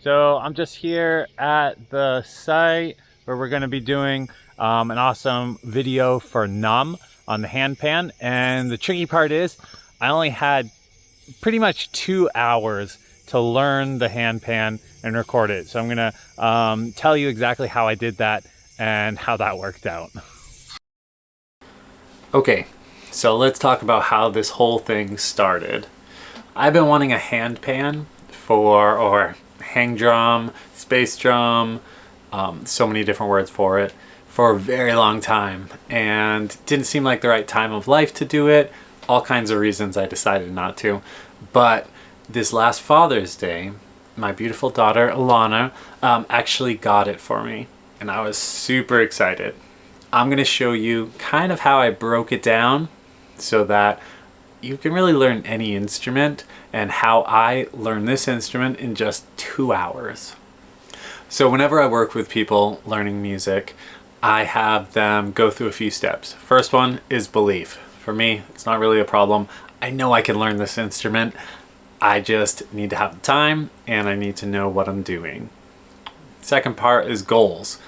So I'm just here at the site where we're going to be doing an awesome video for Numb on the handpan. And the tricky part is I only had pretty much 2 hours to learn the handpan and record it. So I'm going to tell you exactly how I did that and how that worked out. Okay, so let's talk about how this whole thing started. I've been wanting a handpan or hang drum, space drum, so many different words for it, for a very long time, and didn't seem like the right time of life to do it. All kinds of reasons I decided not to. But this last Father's Day, my beautiful daughter Alana actually got it for me, and I was super excited. I'm going to show you kind of how I broke it down so that you can really learn any instrument, and how I learned this instrument in just 2 hours. So whenever I work with people learning music, I have them go through a few steps. First one is belief. For me, it's not really a problem. I know I can learn this instrument. I just need to have the time, and I need to know what I'm doing. Second part is goals.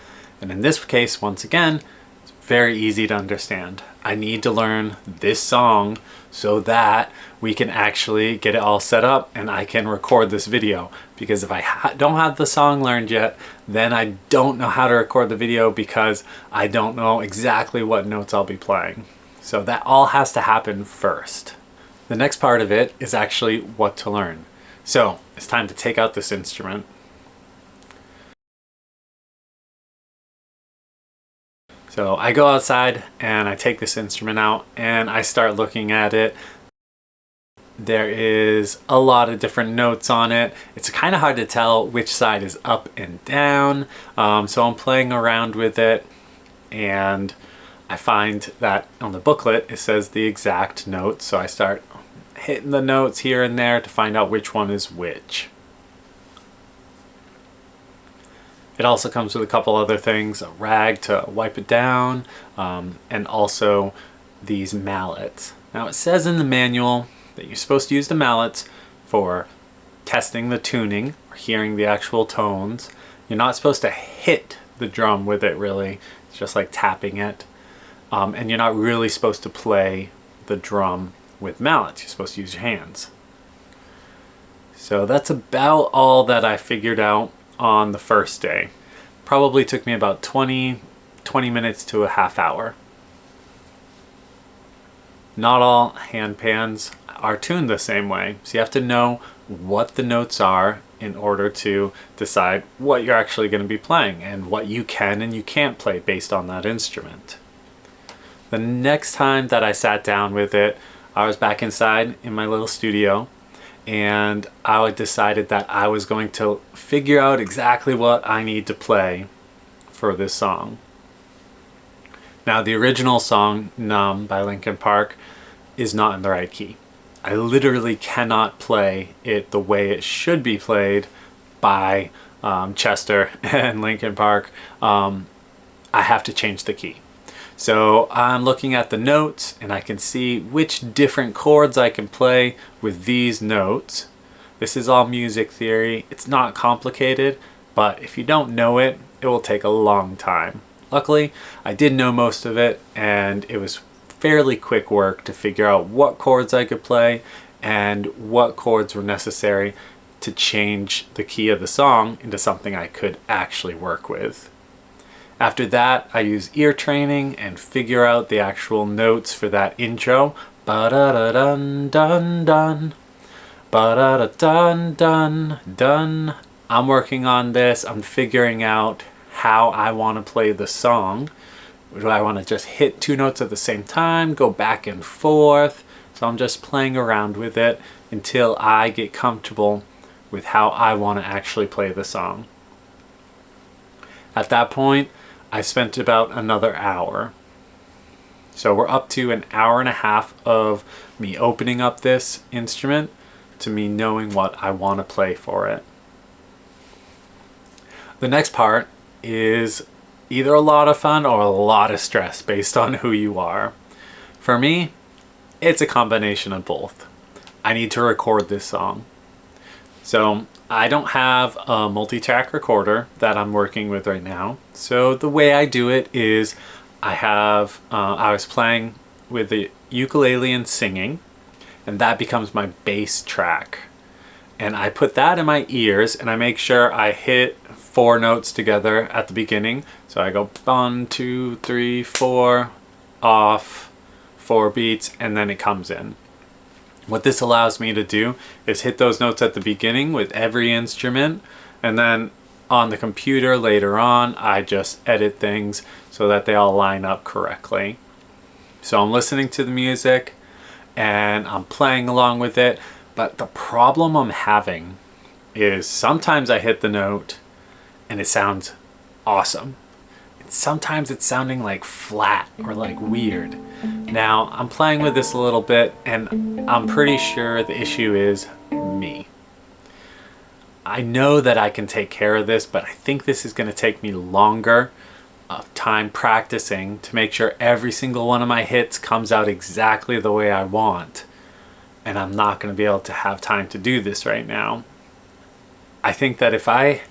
And in this case, once again, it's very easy to understand. I need to learn this song so that we can actually get it all set up and I can record this video. Because if I don't have the song learned yet, then I don't know how to record the video because I don't know exactly what notes I'll be playing. So that all has to happen first. The next part of it is actually what to learn. So it's time to take out this instrument. So I go outside and I take this instrument out and I start looking at it. There is a lot of different notes on it. It's kind of hard to tell which side is up and down. So I'm playing around with it, and I find that on the booklet it says the exact notes. So I start hitting the notes here and there to find out which one is which. It also comes with a couple other things, a rag to wipe it down, and also these mallets. Now it says in the manual that you're supposed to use the mallets for testing the tuning or hearing the actual tones. You're not supposed to hit the drum with it really, it's just like tapping it. And you're not really supposed to play the drum with mallets, you're supposed to use your hands. So that's about all that I figured out on the first day. Probably took me about 20 minutes to a half hour. Not all handpans are tuned the same way, so you have to know what the notes are in order to decide what you're actually going to be playing and what you can and you can't play based on that instrument. The next time that I sat down with it, I was back inside in my little studio, and I decided that I was going to figure out exactly what I need to play for this song. Now the original song, Numb by Linkin Park, is not in the right key. I literally cannot play it the way it should be played by Chester and Linkin Park. I have to change the key. So I'm looking at the notes and I can see which different chords I can play with these notes. This is all music theory. It's not complicated, but if you don't know it, it will take a long time. Luckily, I did know most of it, and it was fairly quick work to figure out what chords I could play and what chords were necessary to change the key of the song into something I could actually work with. After that, I use ear training and figure out the actual notes for that intro. Ba-da-da-dun-dun-dun. Ba-da-da-dun-dun-dun. I'm working on this. I'm figuring out how I want to play the song. Do I want to just hit two notes at the same time, go back and forth? So I'm just playing around with it until I get comfortable with how I want to actually play the song. At that point, I spent about another hour. So we're up to an hour and a half of me opening up this instrument to me knowing what I want to play for it. The next part is either a lot of fun or a lot of stress based on who you are. For me, it's a combination of both. I need to record this song. So I don't have a multi-track recorder that I'm working with right now. So the way I do it is I was playing with the ukulele and singing, and that becomes my bass track. And I put that in my ears and I make sure I hit 4 notes together at the beginning. So I go 1, 2, 3, 4, off, 4 beats, and then it comes in. What this allows me to do is hit those notes at the beginning with every instrument, and then on the computer later on, I just edit things so that they all line up correctly. So I'm listening to the music and I'm playing along with it, but the problem I'm having is sometimes I hit the note and it sounds awesome. Sometimes it's sounding like flat or like weird. Now I'm playing with this a little bit and I'm pretty sure the issue is me. I know that I can take care of this, but I think this is going to take me longer of time practicing to make sure every single one of my hits comes out exactly the way I want. And I'm not going to be able to have time to do this right now. I think that if I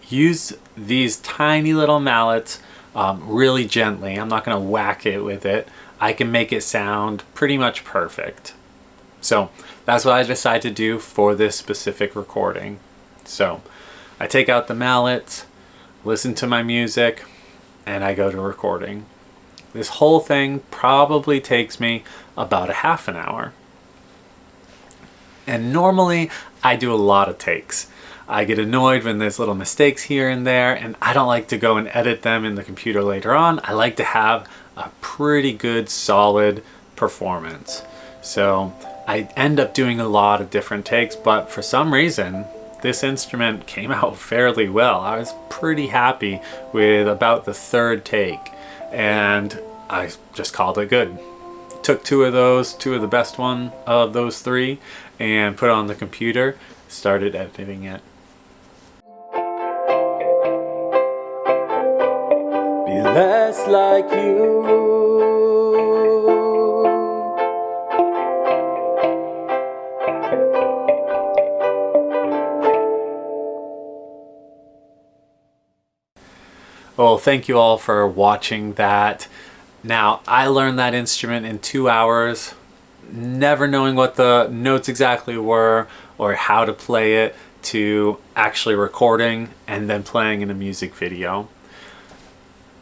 use these tiny little mallets really gently, I'm not going to whack it with it, I can make it sound pretty much perfect. So that's what I decided to do for this specific recording. So I take out the mallets, listen to my music, and I go to recording. This whole thing probably takes me about a half an hour. And normally I do a lot of takes. I get annoyed when there's little mistakes here and there, and I don't like to go and edit them in the computer later on. I like to have a pretty good solid performance. So I end up doing a lot of different takes, but for some reason this instrument came out fairly well. I was pretty happy with about the 3rd take, and I just called it good. Took 2 of the best one of those 3, and put it on the computer, started editing it. Be less like you. Well, thank you all for watching that. Now, I learned that instrument in 2 hours, never knowing what the notes exactly were or how to play it, to actually recording and then playing in a music video.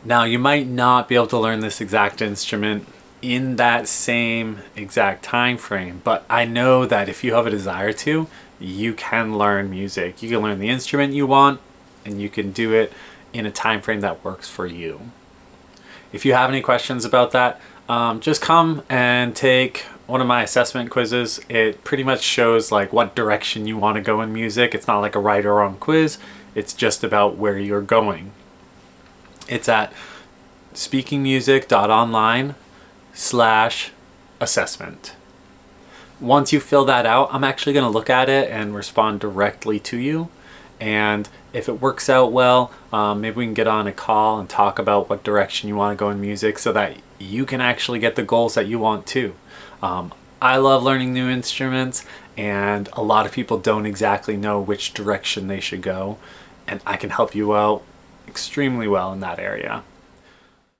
Now, you might not be able to learn this exact instrument in that same exact time frame, but I know that if you have a desire to, you can learn music. You can learn the instrument you want, and you can do it in a time frame that works for you. If you have any questions about that, just come and take one of my assessment quizzes. It pretty much shows like what direction you want to go in music. It's not like a right or wrong quiz. It's just about where you're going. It's at speakingmusic.online/assessment. Once you fill that out, I'm actually going to look at it and respond directly to you. And if it works out well, maybe we can get on a call and talk about what direction you want to go in music so that you can actually get the goals that you want too. I love learning new instruments, and a lot of people don't exactly know which direction they should go, and I can help you out extremely well in that area.